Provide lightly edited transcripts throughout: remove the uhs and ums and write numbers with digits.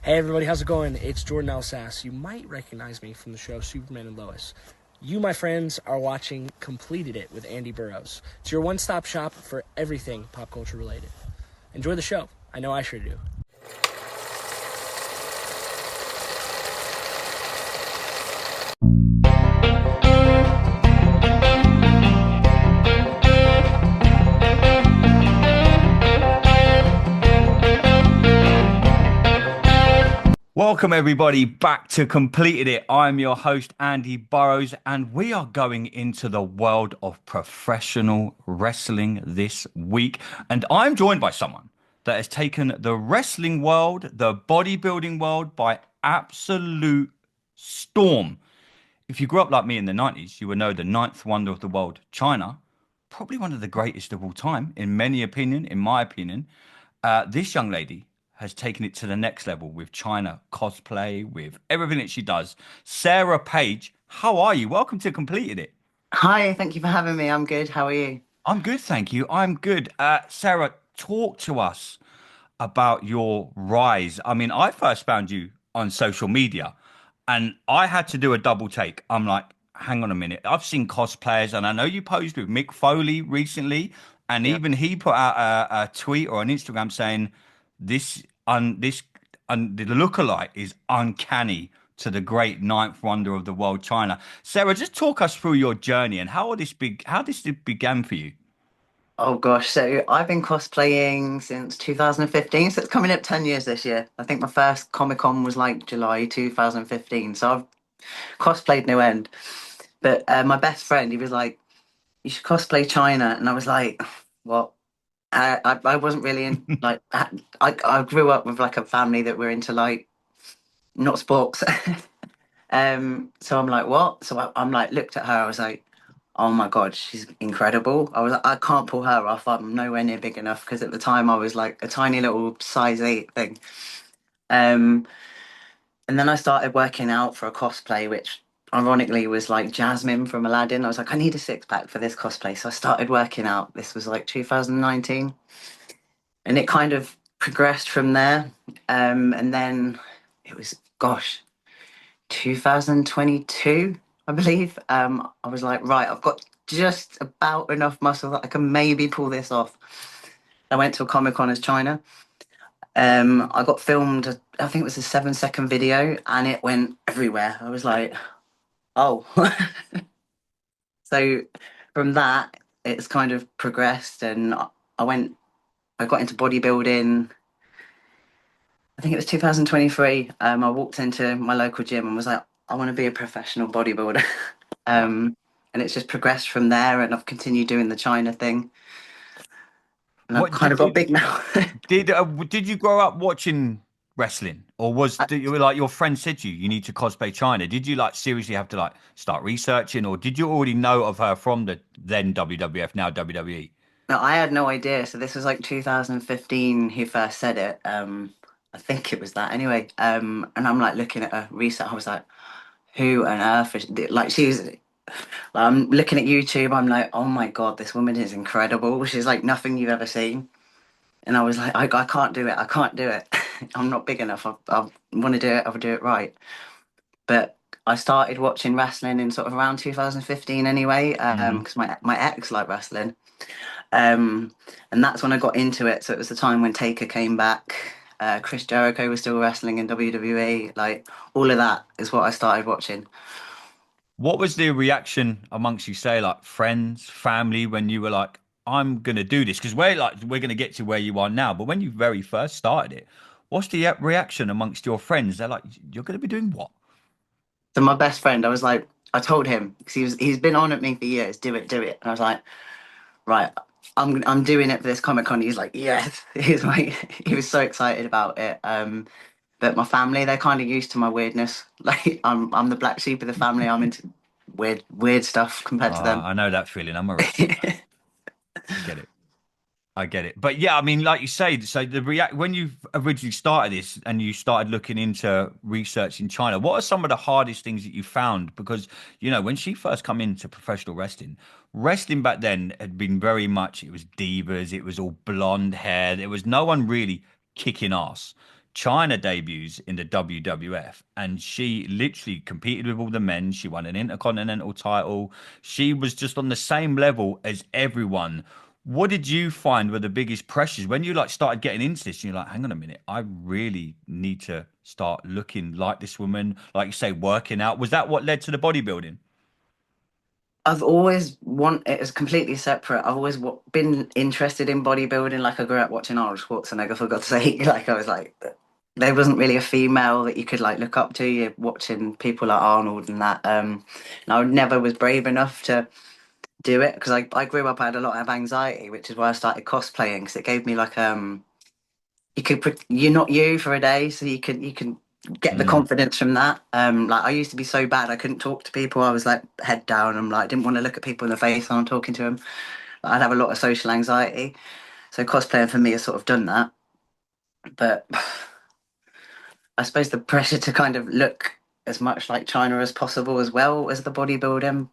Hey everybody, how's it going? It's Jordan Elsass. You might recognize me from the show Superman and Lois. You, my friends, are watching Completed It with Andy Burrows. It's your one-stop shop for everything pop culture related. Enjoy the show. I know I sure do. Welcome everybody back to Completed It. I'm your host Andy Burrows and we are going into the world of professional wrestling this week, and I'm joined by someone that has taken the wrestling world, the bodybuilding world by absolute storm. If you grew up like me in the 90s, you would know the ninth wonder of the world, China, probably one of the greatest of all time, in my opinion. This young lady has taken it to the next level with China cosplay, with everything that she does. Sarah Paige, how are you? Welcome to Completed It. Hi, thank you for having me. I'm good. How are you? I'm good, thank you. I'm good. Sarah, talk to us about your rise. I mean, I first found you on social media and I had to do a double take. I'm like, hang on a minute. I've seen cosplayers and I know you posed with Mick Foley recently, and Yeah. even he put out a tweet or an Instagram saying the lookalike is uncanny to the great ninth wonder of the world, China. Sarah, just talk us through your journey and how this began for you. Oh gosh, so I've been cosplaying since 2015, so it's coming up 10 years this year. I think my first Comic Con was like July 2015, so I've cosplayed no end. But my best friend, he was like, "You should cosplay China," and I was like, "What?" I wasn't really in like I grew up with like a family that were into like not sports. So I'm like, "What?" So I'm like, looked at her, I was like, oh my God, she's incredible. I was like, I can't pull her off. I'm nowhere near big enough because at the time I was like a tiny little size 8 thing. Um, and then I started working out for a cosplay, which ironically was like Jasmine from Aladdin. I was like, I need a six pack for this cosplay. So I started working out. This was like 2019. And it kind of progressed from there. And then it was, gosh, 2022, I believe. I was like, right, I've got just about enough muscle that I can maybe pull this off. I went to a Comic Con as China. I got filmed, I think it was a 7 second video, and it went everywhere. I was like, oh. So from that, it's kind of progressed, and I went, I got into bodybuilding. I think it was 2023. I walked into my local gym and was like, I want to be a professional bodybuilder. Wow. Um, and it's just progressed from there, and I've continued doing the China thing, and I've What kind of got big now. did you grow up watching wrestling, or did you like your friend said to you you need to cosplay China? Did you like seriously have to like start researching, or did you already know of her from the then WWF, now WWE? No, I had no idea. So this was like 2015. He first said it. I think it was that anyway. And I'm like looking at her research. I was like, who on earth is like she was. I'm looking at YouTube. I'm like, oh my God, this woman is incredible. She's like nothing you've ever seen. And I was like, I can't do it. I can't do it. I'm not big enough. I want to do it. I'll do it right. But I started watching wrestling in sort of around 2015 anyway, Hmm. because my ex liked wrestling. Um, and that's when I got into it. So it was the time when Taker came back. Chris Jericho was still wrestling in WWE. Like all of that is what I started watching. What was the reaction amongst you, say, like friends, family, when you were like, I'm gonna do this? Because we're gonna get to where you are now, but when you very first started it, what's the reaction amongst your friends? They're like, you're gonna be doing what? So my best friend, I was like, I told him because he's been on at me for years. Do it, do it. And I was like, right, I'm doing it for this Comic Con. He's like, yes. He's like, he was so excited about it. But my family, they're kind of used to my weirdness. Like I'm the black sheep of the family. I'm into weird stuff compared to them. I know that feeling. I'm a wrestler. I get it. I get it. But yeah, I mean, like you say, so the react when you originally started this and you started looking into research in China, what are some of the hardest things that you found? Because, when she first come into professional wrestling, wrestling back then had been very much, it was divas, it was all blonde hair, there was no one really kicking ass. China debuts in the WWF, and she literally competed with all the men. She won an intercontinental title. She was just on the same level as everyone. What did you find were the biggest pressures when you like started getting into this? And you're like, hang on a minute, I really need to start looking like this woman, like you say, working out. Was that what led to the bodybuilding? I've always want it is completely separate. I've always been interested in bodybuilding. Like I grew up watching Arnold Schwarzenegger, for God's sake. Like I was like, there wasn't really a female that you could like look up to. You're watching people like Arnold and that. And I never was brave enough to do it because I grew up. I had a lot of anxiety, which is why I started cosplaying because it gave me like you're not you for a day, so you can get the Mm. confidence from that. Like I used to be so bad I couldn't talk to people. I was like head down. I'm like didn't want to look at people in the face when I'm talking to them. I'd have a lot of social anxiety. So cosplaying for me has sort of done that. But I suppose the pressure to kind of look as much like China as possible as well as the bodybuilding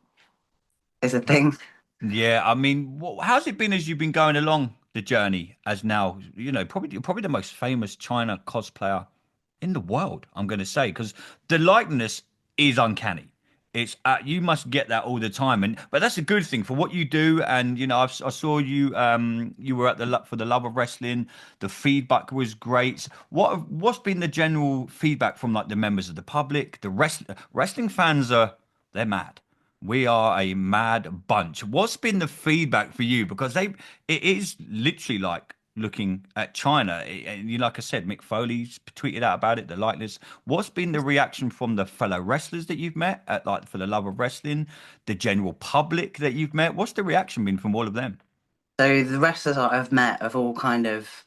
is a thing. Yeah, I mean, how's it been as you've been going along the journey as now, probably the most famous China cosplayer in the world, I'm going to say, because the likeness is uncanny. It's you must get that all the time, and but that's a good thing for what you do. And I saw you you were at for the Love of Wrestling. The feedback was great. What's been the general feedback from like the members of the public? The wrestling fans they're mad. We are a mad bunch. What's been the feedback for you? Because it is literally like looking at China. And you, like I said, Mick Foley's tweeted out about it, the likeness. What's been the reaction from the fellow wrestlers that you've met at like for the Love of Wrestling, the general public that you've met? What's the reaction been from all of them? So the wrestlers that I've met have all kind of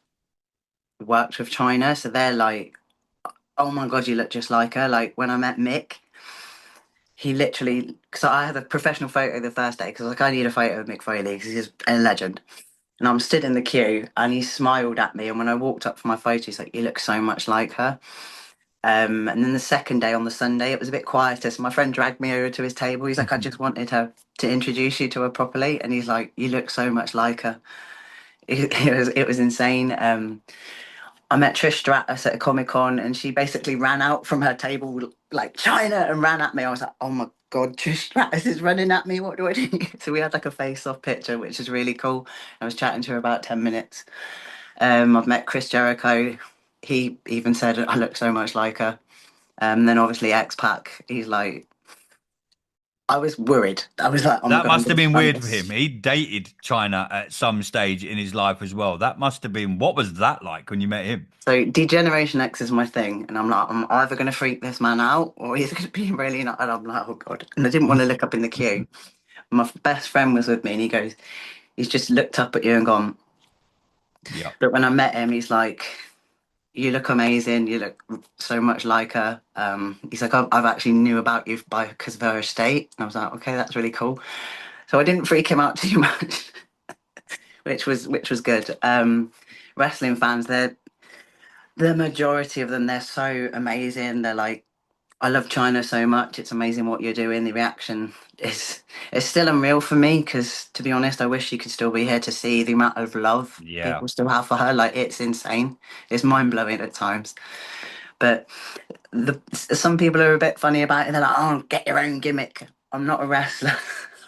worked with China, so they're like, "Oh my God, you look just like her." Like when I met Mick, he literally because I had a professional photo the first day because like I need a photo of Mick Foley because he's a legend. And I'm stood in the queue and he smiled at me. And when I walked up for my photo, he's like, "You look so much like her." And then the second day on the Sunday, it was a bit quieter. So my friend dragged me over to his table. He's like, "I just wanted her to introduce you to her properly." And he's like, "You look so much like her." It was insane. I met Trish Stratus at a Comic Con, and she basically ran out from her table like China and ran at me. I was like, "Oh my God, Trish Stratus is running at me. What do I do?" So we had like a face-off picture, which is really cool. I was chatting to her about 10 minutes. I've met Chris Jericho. He even said I look so much like her. Then obviously X Pac. He's like, I was worried. I was like, "Oh my That God, I'm must going have to been find weird for him. this." He dated China at some stage in his life as well. That must have been, what was that like when you met him? So Degeneration X is my thing, and I'm like, I'm either going to freak this man out or he's going to be really not. And I'm like, "Oh God!" And I didn't want to look up in the queue. My best friend was with me, and he goes, he's just looked up at you and gone. Yeah. But when I met him, he's like, "You look amazing. You look so much like her." He's like, "I've actually knew about you by because of her estate." And I was like, "Okay, that's really cool." So I didn't freak him out too much, which was good. Wrestling fans, they're the majority of them. They're so amazing. They're like, "I love China so much. It's amazing what you're doing." The reaction is still unreal for me because, to be honest, I wish you could still be here to see the amount of love Yeah. people still have for her. Like it's insane. It's mind blowing at times. But some people are a bit funny about it. They're like, "Oh, get your own gimmick." I'm not a wrestler.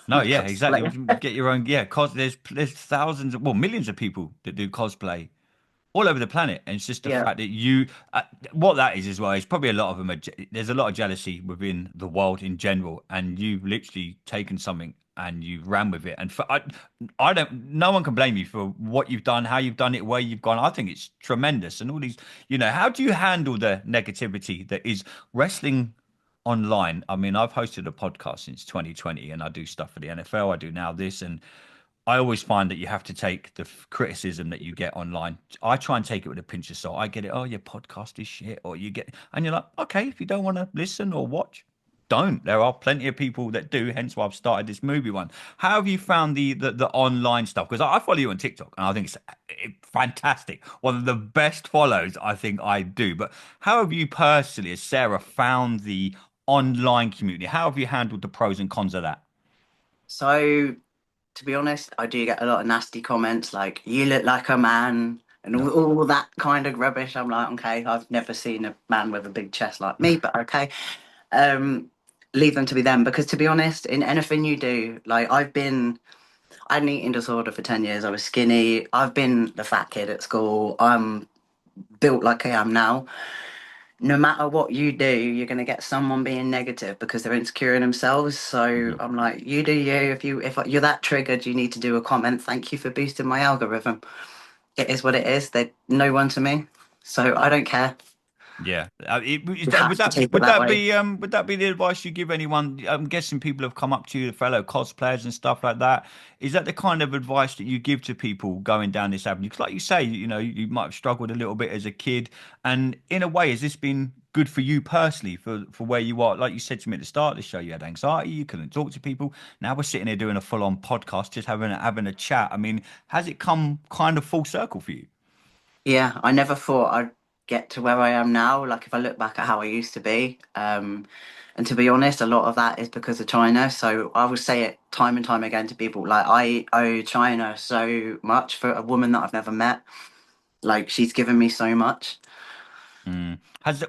No, I'm a yeah, exactly. cosplayer. Get your own, yeah. There's thousands, well, millions of people that do cosplay all over the planet, and it's just the Yeah. fact that what that is as well. Is probably a lot of them. There's a lot of jealousy within the world in general, and you've literally taken something and you've ran with it. And I don't. No one can blame you for what you've done, how you've done it, where you've gone. I think it's tremendous, and all these. How do you handle the negativity that is wrestling online? I mean, I've hosted a podcast since 2020 and I do stuff for the NFL. I do now this, and I always find that you have to take the criticism that you get online. I try and take it with a pinch of salt. I get it. Oh, your podcast is shit, or you get, and you're like, okay, if you don't want to listen or watch, don't. There are plenty of people that do. Hence why I've started this movie one. How have you found the online stuff? Because I follow you on TikTok, and I think it's fantastic. One of the best follows I think I do. But how have you personally, as Sarah, found the online community? How have you handled the pros and cons of that? So to be honest, I do get a lot of nasty comments like, "You look like a man." and No. all that kind of rubbish. I'm like, okay, I've never seen a man with a big chest like me, but okay. Um, leave them to be them, because to be honest, in anything you do, like I had an eating disorder for 10 years. I was skinny. I've been the fat kid at school. I'm built like I am now. No matter what you do, you're going to get someone being negative because they're insecure in themselves. So Mhm. I'm like, you do you. If you're that triggered, you need to do a comment. Thank you for boosting my algorithm. It is what it is. They're no one to me, so I don't care. Yeah. Is You that, have to take it that way. would that be the advice you give anyone? I'm guessing people have come up to you, fellow cosplayers and stuff like that. Is that the kind of advice that you give to people going down this avenue? Because, like you say, you might have struggled a little bit as a kid, and in a way, has this been good for you personally for where you are? Like you said to me at the start of the show, you had anxiety, you couldn't talk to people. Now we're sitting here doing a full on podcast, just having a chat. I mean, has it come kind of full circle for you? Yeah, I never thought I'd get to where I am now. Like if I look back at how I used to be, and to be honest, a lot of that is because of China. So I will say it time and time again to people, like I owe China so much for a woman that I've never met. Like she's given me so much. Mm.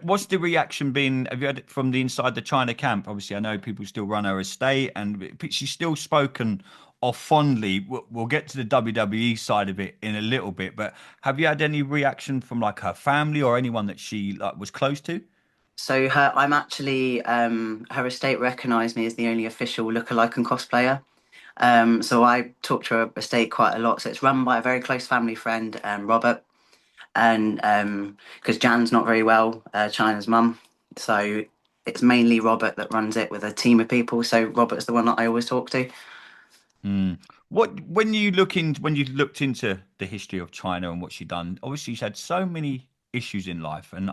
What's the reaction been? Have you had it from the inside the China camp? Obviously, I know people still run her estate, and she's still spoken of fondly. We'll get to the WWE side of it in a little bit, but have you had any reaction from like her family or anyone that she like was close to? So I'm actually her estate recognised me as the only official lookalike and cosplayer. So I talk to her estate quite a lot. So it's run by a very close family friend, Robert. And because Jan's not very well, China's mum, so it's mainly Robert that runs it with a team of people. So Robert's the one that I always talk to. Mm. When you looked into the history of China and what she done, obviously she's had so many issues in life, and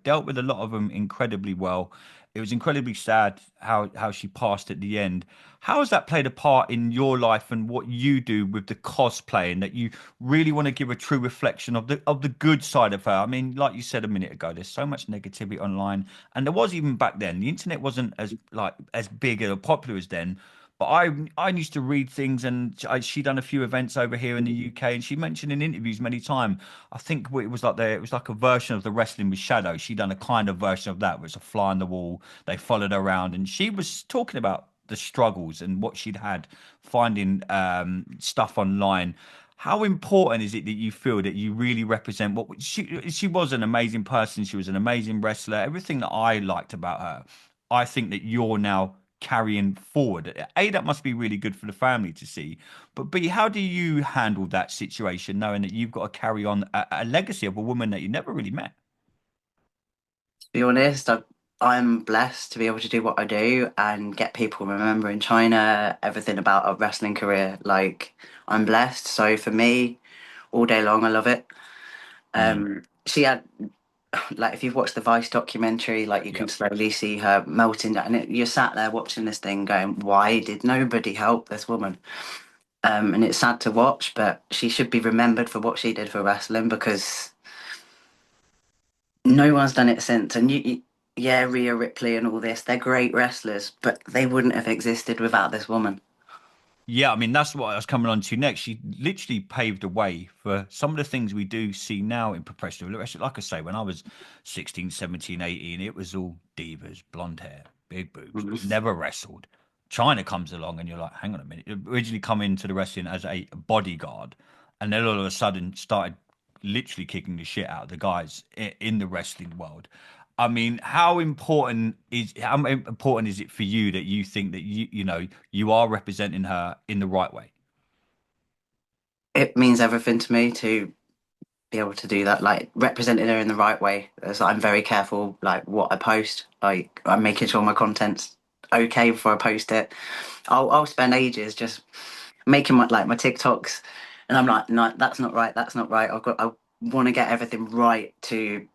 dealt with a lot of them incredibly well. It was incredibly sad how she passed at the end. How has that played a part in your life and what you do with the cosplay, and that you really want to give a true reflection of the good side of her? I mean, like you said a minute ago, there's so much negativity online, and there was even back then. The internet wasn't as big or popular as then. But I used to read things, and she done a few events over here in the UK, and she mentioned in interviews many times. I think it was it was like a version of the wrestling with Shadow. She done a kind of version of that, where it's a fly on the wall. They followed her around, and she was talking about the struggles and what she'd had finding stuff online. How important is it that you feel that you really represent what she was an amazing person. She was an amazing wrestler. Everything that I liked about her, I think that you're now carrying forward. A, that must be really good for the family to see. But B, how do you handle that situation, knowing that you've got to carry on a legacy of a woman that you never really met? To be honest, I'm blessed to be able to do what I do and get people remembering China, everything about a wrestling career. Like I'm blessed. So for me, all day long, I love it. Mm, She had like if you've watched the Vice documentary, like you can yep. slowly see her melting, and you're sat there watching this thing, going, "Why did nobody help this woman?" And it's sad to watch, but she should be remembered for what she did for wrestling because no one's done it since. And yeah, Rhea Ripley and all this, they're great wrestlers, but they wouldn't have existed without this woman. Yeah, I mean, that's what I was coming on to next. She literally paved the way for some of the things we do see now in professional wrestling. Like I say, when I was 16, 17, 18, it was all divas, blonde hair, big boobs, Mhm. never wrestled. China comes along and you're like, hang on a minute. It originally come into the wrestling as a bodyguard, and then all of a sudden started literally kicking the shit out of the guys in the wrestling world. I mean, how important is it for you that you think that you are representing her in the right way? It means everything to me to be able to do that, like representing her in the right way. So I'm very careful, like what I post. Like I'm making sure my content's okay before I post it. I'll spend ages just making my TikToks, and I'm like, no, that's not right. That's not right. I want to get everything right to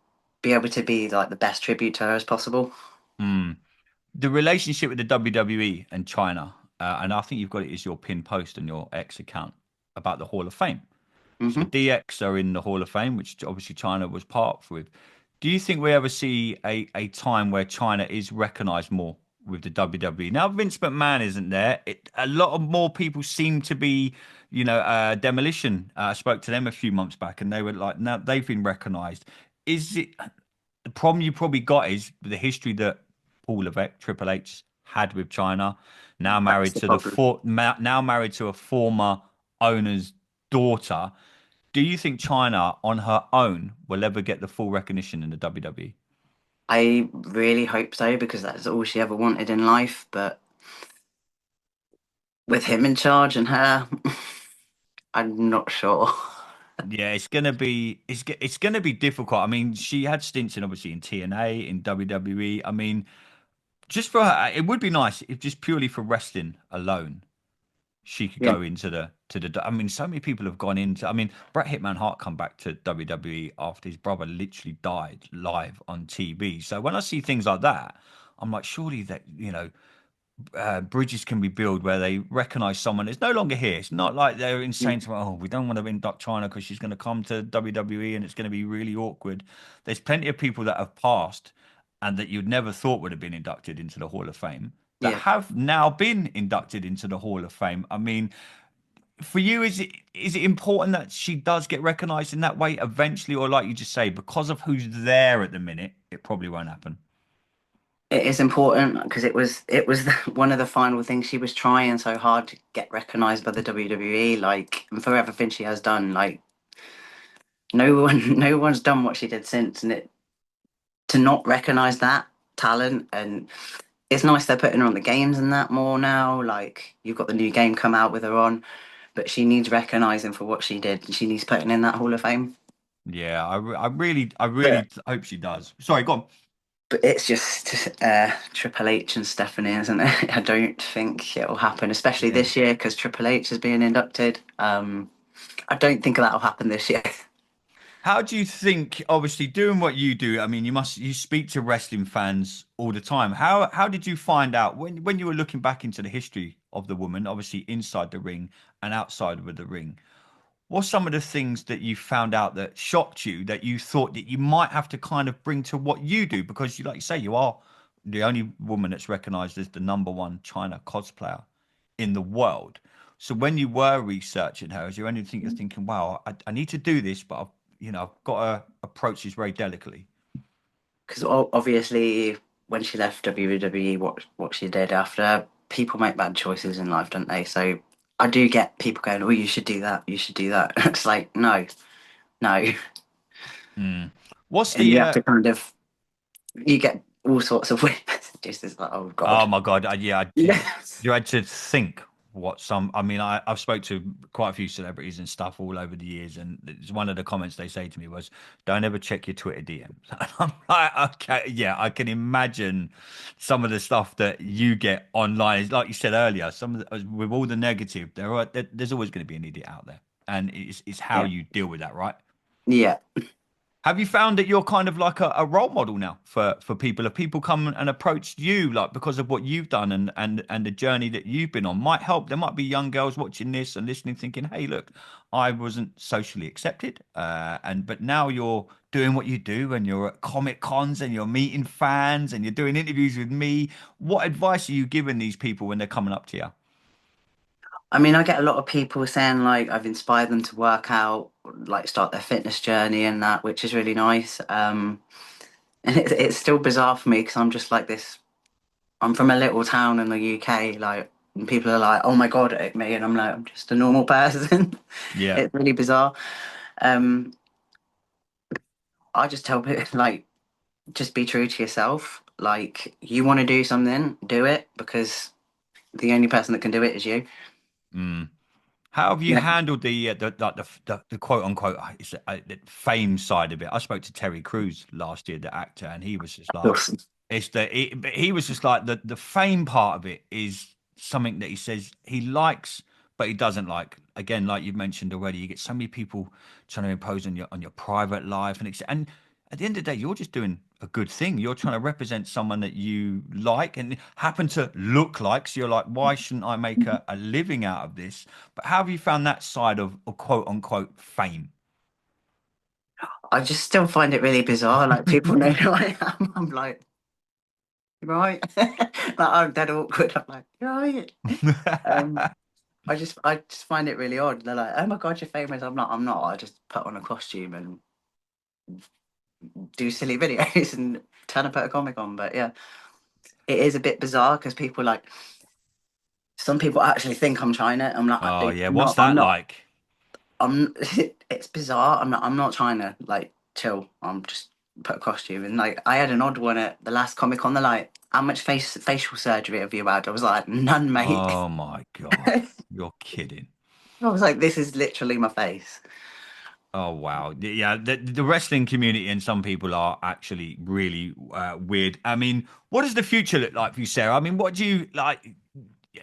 be able to be like the best tribute to her as possible. Mm. The relationship with the WWE and China, and I think you've got it as your pin post on your X account about the Hall of Fame. So Hmm. DX are in the Hall of Fame, which obviously China was part with. Do you think we ever see a time where China is recognized more with the WWE. Now Vince McMahon isn't there. A lot of more people seem to be, Demolition. I spoke to them a few months back, and they were like, now they've been recognised. Is it the problem you probably got is the history that Paul Levesque, Triple H, had with China. Now That's married the to the problem. for, now married to a former owner's daughter. Do you think China on her own will ever get the full recognition in the WWE? I really hope so because that's all she ever wanted in life. But with him in charge and her, I'm not sure. Yeah, it's gonna be difficult. I mean, she had stints in obviously in TNA, in WWE. I mean, just for her, it would be nice if just purely for wrestling alone, she could Yeah, go into the. I mean, so many people have gone into. I mean, Bret Hitman Hart come back to WWE after his brother literally died live on TV. So when I see things like that, I'm like, surely that bridges can be built where they recognize someone is no longer here. It's not like they're insane to, oh, we don't want to induct China because she's going to come to WWE and it's going to be really awkward. There's plenty of people that have passed and that you'd never thought would have been inducted into the Hall of Fame that yeah. have now been inducted into the Hall of Fame. I mean, for you, is it important that she does get recognized in that way eventually, or like you just say, because of who's there at the minute, it probably won't happen? It is important because it was one of the final things she was trying so hard to get recognized by the WWE, like and for everything she has done. Like no one, no one's done what she did since, and it to not recognize that talent and it's nice they're putting her on the games and that more now. Like you've got the new game come out with her on, but she needs recognizing for what she did, and she needs putting in that Hall of Fame. Yeah, I But really hope she does. Sorry, go on. but it's just Triple H and Stephanie, isn't it? I don't think it'll happen, especially Yeah. this year because Triple H is being inducted. I don't think that'll happen this year. How do you think, obviously doing what you do, I mean, you speak to wrestling fans all the time. How did you find out when you were looking back into the history of the woman, obviously inside the ring and outside of the ring? What's some of the things that you found out that shocked you that you thought that you might have to kind of bring to what you do? Because you, like you say, you are the only woman that's recognized as the number one China cosplayer in the world. So when you were researching her, is there anything you're thinking, wow, I need to do this, but I've got to approach this very delicately. Because obviously, when she left WWE, what she did after, people make bad choices in life, don't they? So I do get people going, "Oh, you should do that. You should do that." It's like, no, no, Mm. What's and you the have to kind of you get all sorts of weird messages. It's like, oh Oh god, my God. Yeah. yeah, You had to think what some, I mean, I've spoke to quite a few celebrities and stuff all over the years. And it's one of the comments they say to me was, don't ever check your Twitter DMs. And I'm like, okay, yeah, I can imagine some of the stuff that you get online. Like you said earlier, with all the negative, there's always going to be an idiot out there. And it's how yeah, you deal with that, right? yeah. Have you found that you're kind of like a role model now for people? Have people come and approached you like because of what you've done and the journey that you've been on might help? There might be young girls watching this and listening, thinking, "Hey, look, I wasn't socially accepted, and but now you're doing what you do, and you're at Comic Cons and you're meeting fans and you're doing interviews with me. What advice are you giving these people when they're coming up to you?" I mean, I get a lot of people saying like I've inspired them to work out, like start their fitness journey and that, which is really nice. And it's still bizarre for me because I'm just like this. I'm from a little town in the UK, like, and people are like, "Oh my God," at me, and I'm like, "I'm just a normal person." Yeah. It's really bizarre. Um, I just tell people like, just be true to yourself. Like, you want to do something, do it because the only person that can do it is you. Mm. How have you Yeah, handled the quote unquote the fame side of it? I spoke to Terry Crews last year, the actor, and he was just like, awesome. but he was just like the fame part of it is something that he says he likes, but he doesn't like. Again, like you've mentioned already, you get so many people trying to impose on your private life, and at the end of the day, you're just doing a good thing. You're trying to represent someone that you like and happen to look like. So you're like, why shouldn't I make a living out of this? But how have you found that side of quote unquote fame? I just still find it really bizarre. Like people know who I am. I'm like, right. Like, I'm dead awkward. I'm like, right. Um, I just find it really odd. They're like, oh my god, you're famous. I'm not. I just put on a costume and do silly videos and turn up at a comic con. But yeah, it is a bit bizarre because people like some people actually think I'm China. I'm like, Oh yeah, I'm what's not. I'm that not. like? I'm. It's bizarre. I'm not China. Like, chill. I'm just put a costume and like I had an odd one at the last Comic Con. They're like, how much facial surgery have you had? I was like, none, mate. Oh my God, I you're kidding. was like, this is literally my face. Oh wow. Yeah, the wrestling community and some people are actually really weird. I mean, what does the future look like for you, Sarah? I mean, what do you like?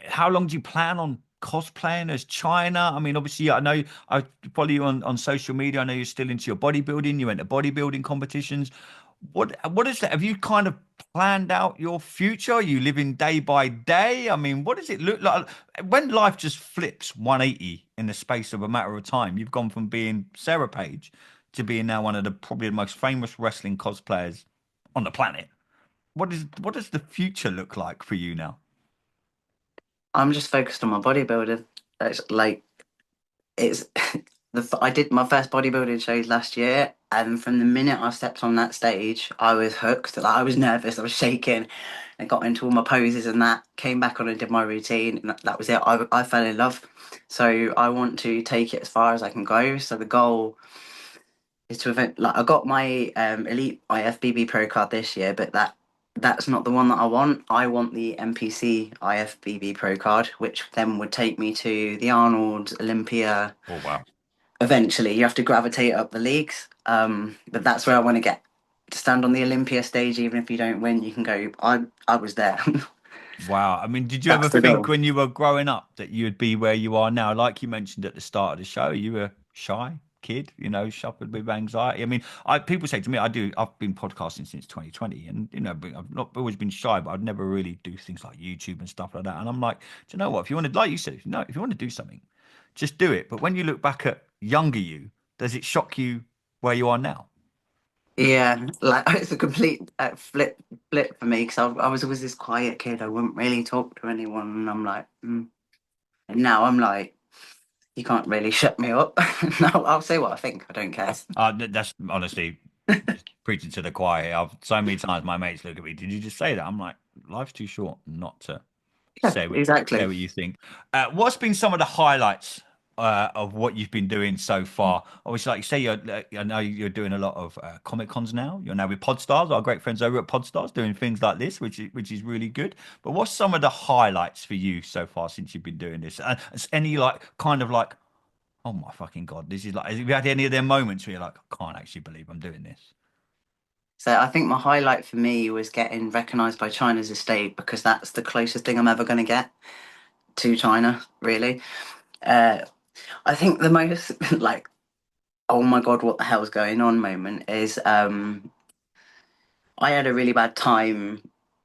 How long do you plan on cosplaying as China? I mean, obviously, I know I follow you on social media. I know you're still into your bodybuilding. You went to bodybuilding competitions. What is that? Have you kind of planned out your future? Are you living day by day? I mean, what does it look like when life just flips 180 in the space of a matter of time? You've gone from being Sarah Page to being now one of the probably the most famous wrestling cosplayers on the planet. What does the future look like for you now? I'm just focused on my bodybuilding. It's like it's I did my first bodybuilding shows last year, and from the minute I stepped on that stage, I was hooked. Like, I was nervous, I was shaking. I got into all my poses and that. Came back on and did my routine, and that was it. I fell in love. So I want to take it as far as I can go. So the goal is to event like I got my elite IFBB pro card this year, but that's not the one that I want. I want the NPC IFBB pro card, which then would take me to the Arnold Olympia. Oh wow. Eventually, you have to gravitate up the leagues, but that's where I want to get to stand on the Olympia stage. Even if you don't win, you can go. I was there. Wow. I mean, did you ever That's the think goal. when you were growing up that you'd be where you are now? Like you mentioned at the start of the show, you were shy kid, suffered with anxiety. I mean, people say to me, I've been podcasting since 2020 and, I've not always been shy, but I'd never really do things like YouTube and stuff like that. And I'm like, do you know what? If you want to, like you said, if you want to do something, just do it. But when you look back at younger you, does it shock you where you are now? Yeah, like it's a complete flip for me because I was always this quiet kid. I wouldn't really talk to anyone, and I'm like, and now I'm like, you can't really shut me up. No, I'll say what I think. I don't care. That's honestly just preaching to the choir here. I've so many times my mates look at me. Did you just say that? I'm like, life's too short not to Yeah, say exactly. what you think. What's been some of the highlights of what you've been doing so far? Obviously, like you say, I know you're doing a lot of Comic Cons now. You're now with Podstars, our great friends over at Podstars, doing things like this, which is really good. But what's some of the highlights for you so far since you've been doing this? Any like kind of like, oh my fucking god, this is like, have you had any of them moments where you're like, I can't actually believe I'm doing this? So I think my highlight for me was getting recognised by China's estate because that's the closest thing I'm ever going to get to China, really. Uh, I think the most like, oh my god, what the hell's going on moment is I had a really bad time.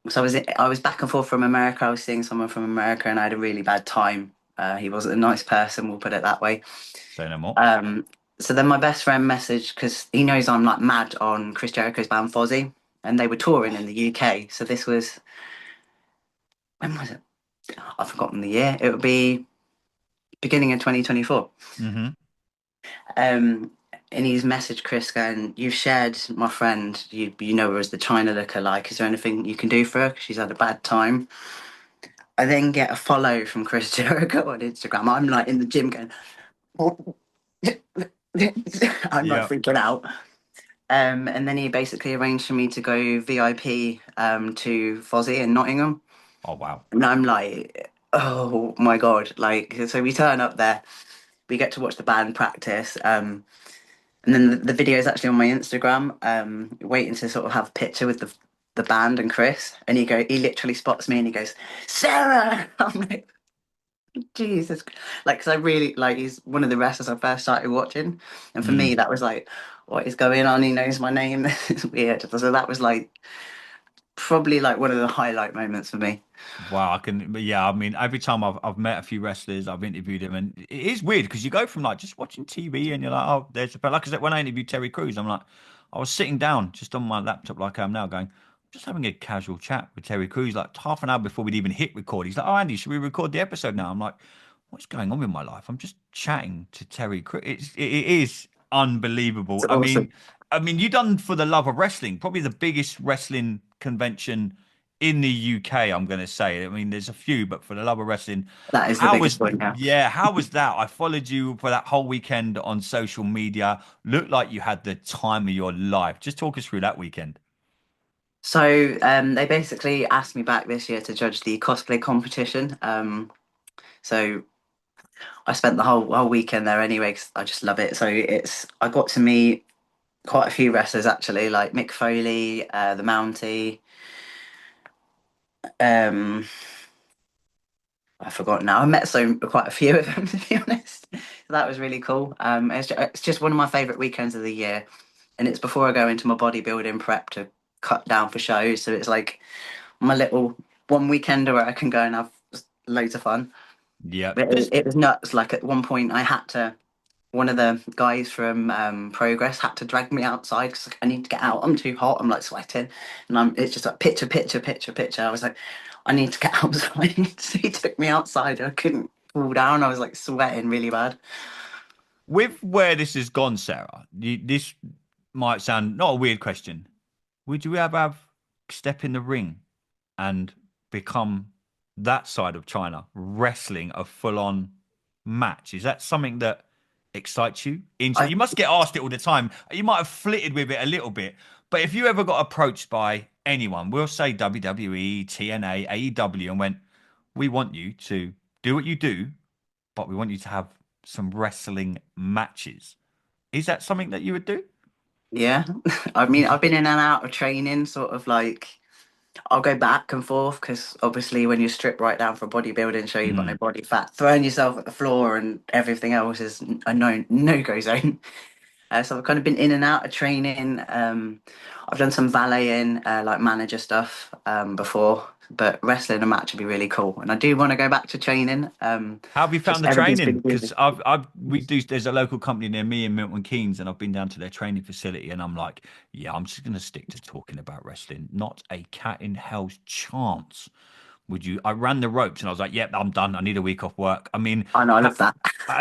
So I was back and forth from America. I was seeing someone from America, and I had a really bad time. He wasn't a nice person, we'll put it that way. Say no more. Um, so then my best friend messaged because he knows I'm like mad on Chris Jericho's band Fozzy, and they were touring in the UK. So this was when was it? I've forgotten the year. It would be beginning of 2024. Hmm. Um, and he's messaged Chris going, "You've shared my friend. You know her as the China lookalike. Is there anything you can do for her? 'Cause she's had a bad time." I then get a follow from Chris Jericho on Instagram. I'm like in the gym going, I'm like Yeah. freaking out. And then he basically arranged for me to go VIP to Fozzy in Nottingham. Oh wow. And I'm like, oh my God. Like, so we turn up there, we get to watch the band practice. And then the video is actually on my Instagram, waiting to sort of have a picture with the band and Chris. And he literally spots me and he goes, Sarah! I'm like, Jesus. Like, because I really, like, he's one of the wrestlers I first started watching. And for me, Mm. that was like, what is going on? He knows my name. This is weird. So that was like, probably like one of the highlight moments for me. Wow, I can, but yeah, I mean, every time I've met a few wrestlers, I've interviewed them, and it is weird because you go from like just watching TV and you're like, oh, there's a like I said, when I interviewed Terry Crews, I'm like, I was sitting down just on my laptop like I am now, going, just having a casual chat with Terry Crews, like half an hour before we'd even hit record. He's like, "Oh, Andy, should we record the episode now?" I'm like, "What's going on with my life? I'm just chatting to Terry Crews." It is It's unbelievable. awesome. I mean, you done For the Love of Wrestling, probably the biggest wrestling convention in the UK. I'm going to say. I mean, there's a few, but For the Love of Wrestling, That is the how biggest was one now. yeah, how was that? I followed you for that whole weekend on social media. Looked like you had the time of your life. Just talk us through that weekend. So they basically asked me back this year to judge the cosplay competition. So I spent the whole weekend there anyway 'cause I just love it. So I got to meet quite a few wrestlers actually, like Mick Foley, the Mountie. Um, I forgot now. I met quite a few of them to be honest. So that was really cool. It's just one of my favorite weekends of the year, and it's before I go into my bodybuilding prep to cut down for shows. So it's like my little one weekender where I can go and have loads of fun. Yeah, But this it was nuts. Like at one point, I had to. One of the guys from Progress had to drag me outside because like, I need to get out. I'm too hot. I'm like sweating, and it's just like picture, picture, picture, picture. I was like, I need to get outside. So he took me outside. I couldn't cool down. I was like sweating really bad. with where this has gone, Sarah. This might sound not a weird question. Would you ever have step in the ring and become that side of China, wrestling a full-on match? Is that something that excites you? I You must get asked it all the time. You might have flitted with it a little bit, but if you ever got approached by anyone, we'll say WWE, TNA, AEW, and went, "We want you to do what you do, but we want you to have some wrestling matches." Is that something that you would do? yeah. I mean, I've been in and out of training, sort of like I'll go back and forth because obviously when you strip right down for a bodybuilding show, you've got no Mm. body fat. Throwing yourself at the floor and everything else is a no go zone. So I've kind of been in and out of training. I've done some valeting, like manager stuff, before, but wrestling a match would be really cool. And I do want to go back to training. How have you Just found the everything's training? been busy. Because we do. There's a local company near me in Milton Keynes, and I've been down to their training facility, and I'm like, yeah, I'm just going to stick to talking about wrestling. Not a cat in hell's chance. Would you? I ran the ropes, and I was like, yep, I'm done. I need a week off work. I mean, I know, I ha- love that.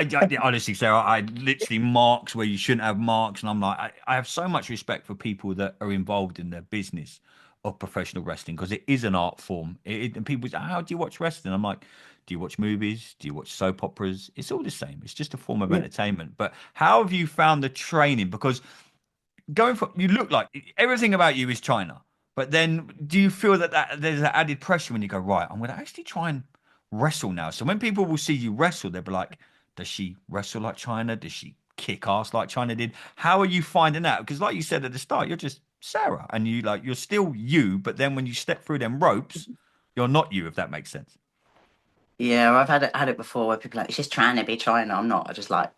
yeah, honestly, Sarah, I literally marks where you shouldn't have marks, and I'm like, I have so much respect for people that are involved in the business of professional wrestling because it is an art form. And people say, how do you watch wrestling? I'm like, do you watch movies? Do you watch soap operas? It's all the same. It's just a form of Yeah. entertainment. But how have you found the training? Because going for you look like everything about you is China. But then do you feel that there's an added pressure when you go, right, I'm going to actually try and wrestle now. So when people will see you wrestle, they'll be like, does she wrestle like China? Does she kick ass like China did? How are you finding out? Because like you said at the start, you're just Sarah and you're still you, but then when you step through them ropes, you're not you, if that makes sense. Yeah, I've had it before where people are like, she's trying to be China. I'm not. I just like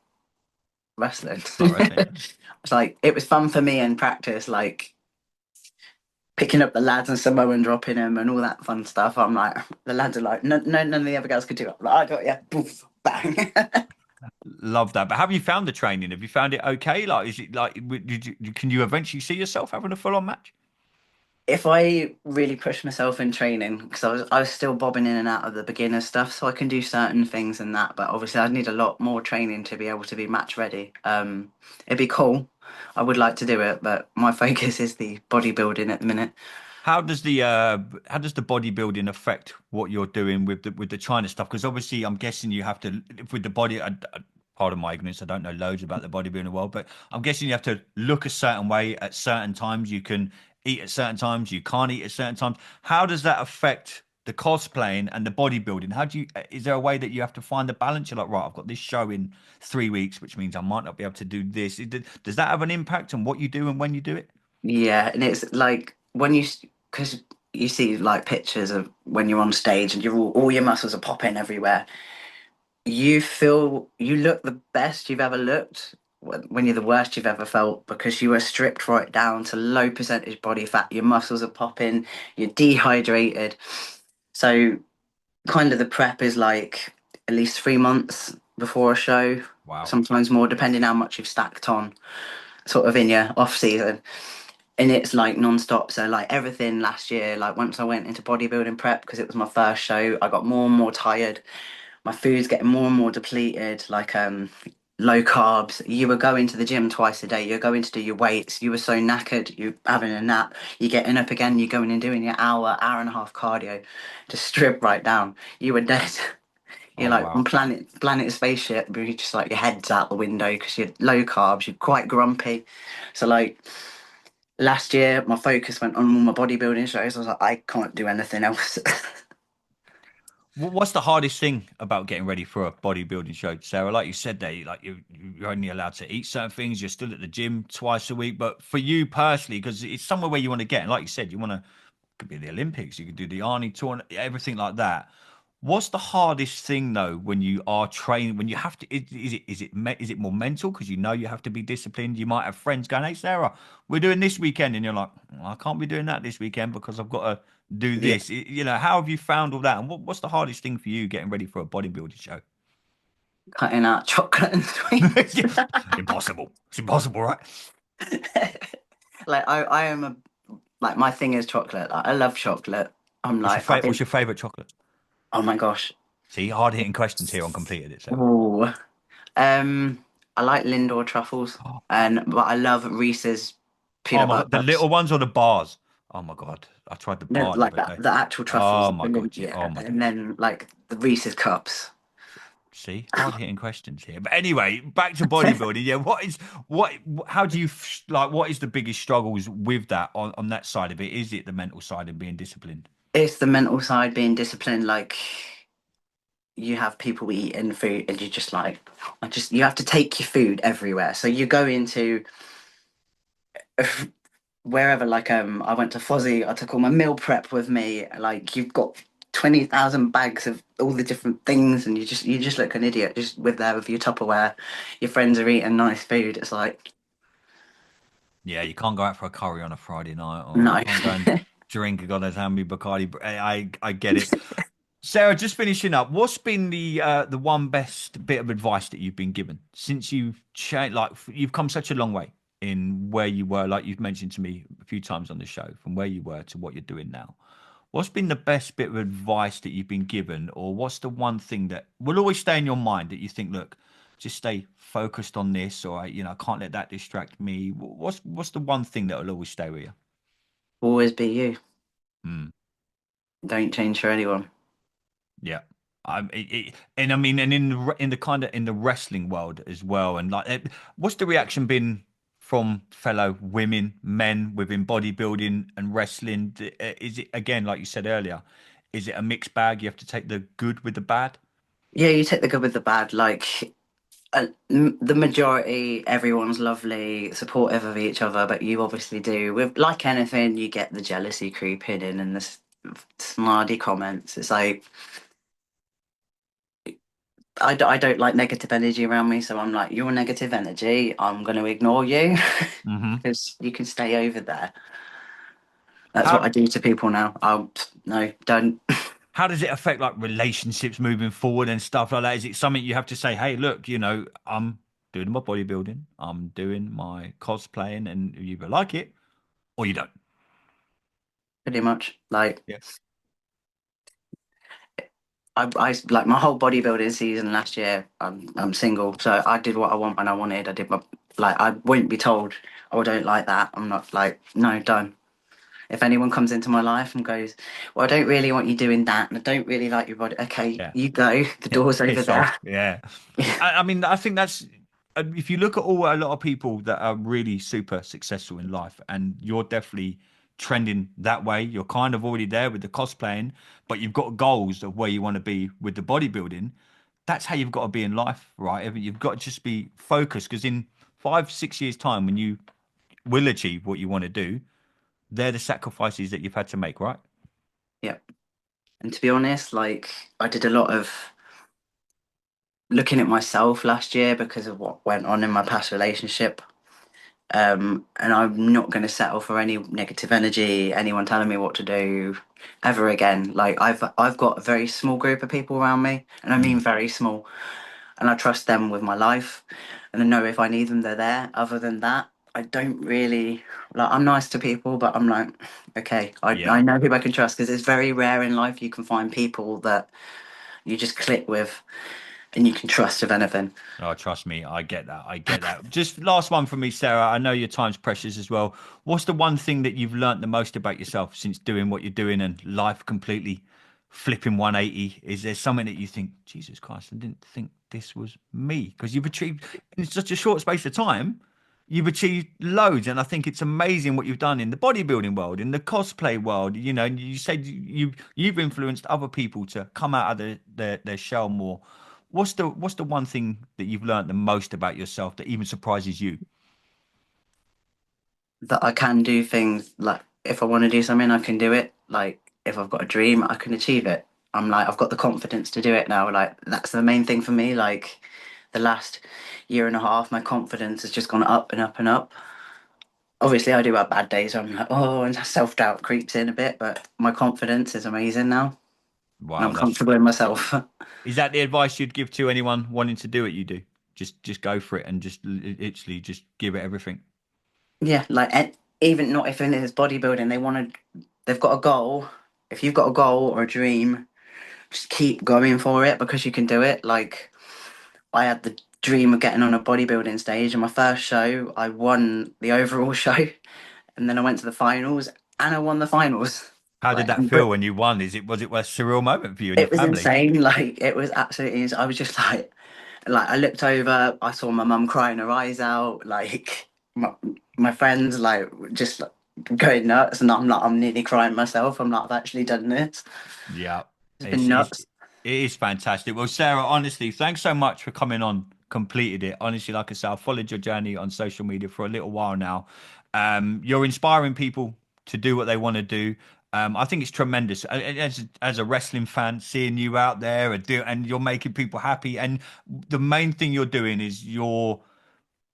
wrestling. Like wrestling. It's like it was fun for me in practice, like picking up the lads and Samoan dropping them and all that fun stuff. I'm like, the lads are like, no, no, none of the other girls could do it. I'm like, I got you, poof, bang. Love that. But have you found the training? Have you found it okay? Like, is it like, can you eventually see yourself having a full on match? If I really push myself in training, because I was still bobbing in and out of the beginner stuff, so I can do certain things and that, but obviously I'd need a lot more training to be able to be match ready. It'd be cool. I would like to do it, but my focus is the bodybuilding at the minute. How does the bodybuilding affect what you're doing with the China stuff? Because obviously, I'm guessing you have to with the body. Pardon my ignorance, I don't know loads about the bodybuilding world, but I'm guessing you have to look a certain way at certain times. You can eat at certain times. You can't eat at certain times. How does that affect the cosplaying and the bodybuilding? How do you? Is there a way that you have to find the balance? You're like, right, I've got this show in 3 weeks, which means I might not be able to do this. Does that have an impact on what you do and when you do it? Yeah, and it's like because you see like pictures of when you're on stage and all your muscles are popping everywhere. You look the best you've ever looked when you're the worst you've ever felt because you were stripped right down to low percentage body fat. Your muscles are popping. You're dehydrated. So kind of the prep is like at least 3 months before a show, Wow. sometimes more depending how much you've stacked on, sort of in your off season. and it's like non-stop. So like everything last year, like once I went into bodybuilding prep because it was my first show, I got more and more tired. My food's getting more and more depleted, like low carbs. You were going to the gym twice a day, you're going to do your weights, you were so knackered, you're having a nap, you're getting up again, you're going and doing your hour and a half cardio to strip right down. You were dead. You're Oh like on wow. planet spaceship, but you're just like your head's out the window because you're low carbs, you're quite grumpy. So like last year my focus went on all my bodybuilding shows. I was like, I can't do anything else. What's the hardest thing about getting ready for a bodybuilding show, Sarah? Like you said, there, like you're only allowed to eat certain things. You're still at the gym twice a week, but for you personally, because it's somewhere where you want to get, and like you said, you want to could be the Olympics, you could do the Arnie tour, everything like that. What's the hardest thing though when you are training? When you have to, is it more mental because you know you have to be disciplined? You might have friends going, "Hey Sarah, we're doing this weekend," and you're like, "Well, I can't be doing that this weekend because I've got to do Yeah, this." You know, how have you found all that? And what's the hardest thing for you getting ready for a bodybuilding show? cutting out chocolate and sweets. Yeah, impossible. It's impossible, right? Like I am a like my thing is chocolate. Like, I love chocolate. I'm like I've What's been. your favorite chocolate? Oh my gosh. See, hard hitting questions here on Completed It, Sarah. Ooh. I like Lindor truffles, and but I love Reese's Oh peanut my butter God, the cups. little ones or the bars? Oh my God, I tried the No, bar the like other that, day. the actual truffles, Oh my and then, God, yeah. yeah, Oh my and days. then like the Reese's cups. See, hard hitting questions here. But anyway, back to bodybuilding. Yeah, what? How do you like? What is the biggest struggles with that on that side of it? Is it the mental side of being disciplined? It's the mental side, being disciplined. Like you have people eating food, and you just like, I just you have to take your food everywhere. So you go into wherever, like I went to Fozzy, I took all my meal prep with me. Like you've got 20,000 bags of all the different things, and you just look an idiot just with there with your Tupperware. Your friends are eating nice food. It's like Yeah, you can't go out for a curry on a Friday night, or you no. can't go and drink a God's hand me Bacardi. I get it. Sarah, just finishing up, what's been the one best bit of advice that you've been given since you've changed? Like you've come such a long way in where you were, like you've mentioned to me a few times on the show, from where you were to what you're doing now. What's been the best bit of advice that you've been given, or what's the one thing that will always stay in your mind that you think, look, just stay focused on this, or I can't let that distract me. What's the one thing that will always stay with you? Always be you. Hmm. Don't change for anyone. Yeah. And I mean, and in the kind of in the wrestling world as well, and like, what's the reaction been from fellow women, men within bodybuilding and wrestling? Is it again, like you said earlier, is it a mixed bag? You have to take the good with the bad. Yeah, you take the good with the bad. Like the majority, everyone's lovely, supportive of each other, but you obviously do. With like anything, you get the jealousy creeping in and the snardy comments. It's like I don't like negative energy around me, so I'm like, you're negative energy. I'm going to ignore you Hmm. because you can stay over there. That's what I How do to people now. I'll no, don't. how does it affect like relationships moving forward and stuff like that? Is it something you have to say, hey, look, I'm doing my bodybuilding, I'm doing my cosplaying, and you either like it or you don't. Pretty much. Like Yeah. I like my whole bodybuilding season last year. I'm single, so I did what I want when I wanted. I did my like I wouldn't be told, oh, I don't like that. I'm not like no, don't. If anyone comes into my life and goes, well, I don't really want you doing that, and I don't really like your body. Okay, Yeah. you go. The door's over Piss there. off. Yeah. I mean, I think that's if you look at a lot of people that are really super successful in life, and you're definitely trending that way. You're kind of already there with the cosplaying, but you've got goals of where you want to be with the bodybuilding. That's how you've got to be in life, right? You've got to just be focused because in 5, 6 years' time, when you will achieve what you want to do, they're the sacrifices that you've had to make, right? Yeah. And to be honest, like I did a lot of looking at myself last year because of what went on in my past relationship. And I'm not going to settle for any negative energy, anyone telling me what to do ever again. Like I've got a very small group of people around me, and I mean Mm. very small, and I trust them with my life, and I know if I need them, they're there. Other than that, I don't really like. I'm nice to people, but I'm like, okay, Yeah. I know who I can trust because it's very rare in life you can find people that you just click with and you can trust with anything. Oh, trust me, I get that. I get that. Just last one from me, Sarah. I know your time's precious as well. What's the one thing that you've learnt the most about yourself since doing what you're doing and life completely flipping 180? Is there something that you think, Jesus Christ, I didn't think this was me? Because you've achieved in such a short space of time, you've achieved loads, and I think it's amazing what you've done in the bodybuilding world, in the cosplay world. You know, you said you've influenced other people to come out of their shell more. What's the one thing that you've learned the most about yourself that even surprises you? That I can do things like if I want to do something, I can do it. Like if I've got a dream, I can achieve it. I'm like, I've got the confidence to do it now. Like that's the main thing for me. Like the last year and a half, my confidence has just gone up and up and up. Obviously, I do have bad days. I'm like, oh, and self doubt creeps in a bit, but my confidence is amazing now, and I'm Wow, that's comfortable in myself. is that the advice you'd give to anyone wanting to do what you do? Just go for it and just literally just give it everything. Yeah, like even not if it's bodybuilding, they've got a goal. If you've got a goal or a dream, just keep going for it because you can do it. Like I had the dream of getting on a bodybuilding stage, and my first show, I won the overall show, and then I went to the finals, and I won the finals. How did Like, that feel when you won? Was it a surreal moment for you and your it was family? insane. Like it was absolutely. I was just like I looked over, I saw my mum crying her eyes out. Like my friends, like just like, going nuts, and I'm nearly crying myself. I'm like, I've actually done this. Yeah, It's been it's nuts. it is fantastic. Well, Sarah, honestly, thanks so much for coming on. Completed it. Honestly, like I said, I've followed your journey on social media for a little while now. You're inspiring people to do what they want to do. I think it's tremendous. As a wrestling fan, seeing you out there and you're making people happy. And the main thing you're doing is you're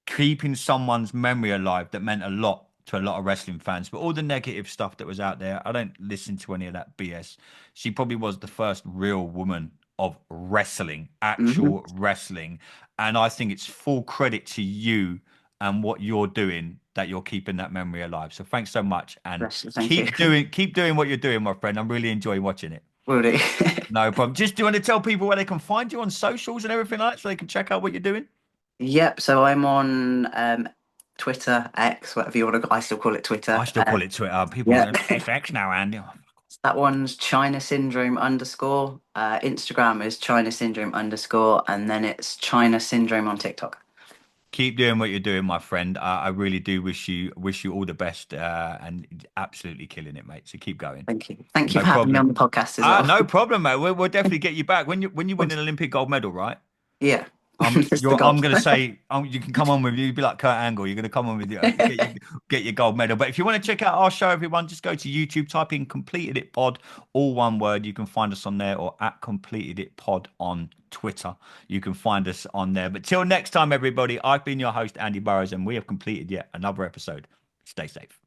keeping someone's memory alive that meant a lot to a lot of wrestling fans. But all the negative stuff that was out there, I don't listen to any of that BS. She probably was the first real woman of wrestling, Hmm. actual wrestling. And I think it's full credit to you and what you're doing that you're keeping that memory alive. So thanks so much and Bless you, thank you. keep doing what you're doing, my friend. I'm really enjoying watching it. Will do. No problem. Just do you want to tell people where they can find you on socials and everything like that so they can check out what you're doing? Yep. So I'm on Twitter, X, whatever you want to. I still call it I Twitter. still call it Twitter. People Yeah. are FX now, Andy. That one's China Syndrome underscore. Instagram is China Syndrome underscore, and then it's China Syndrome on TikTok. Keep doing what you're doing, my friend. I really do wish you all the best and absolutely killing it, mate. So keep going. Thank you. Thank you No for having me on problem. the podcast as well. No problem, mate. We'll definitely get you back when you win an Olympic gold medal, right? Yeah, it's the I'm goal. gonna say you can come on with you be like Kurt Angle. You're gonna come on with get your gold medal. But if you want to check out our show, everyone, just go to YouTube, type in Completed It Pod, all one word. You can find us on there or at Completed It Pod on Twitter. You can find us on there. But till next time, everybody, I've been your host, Andy Burrows, and we have completed yet another episode. Stay safe.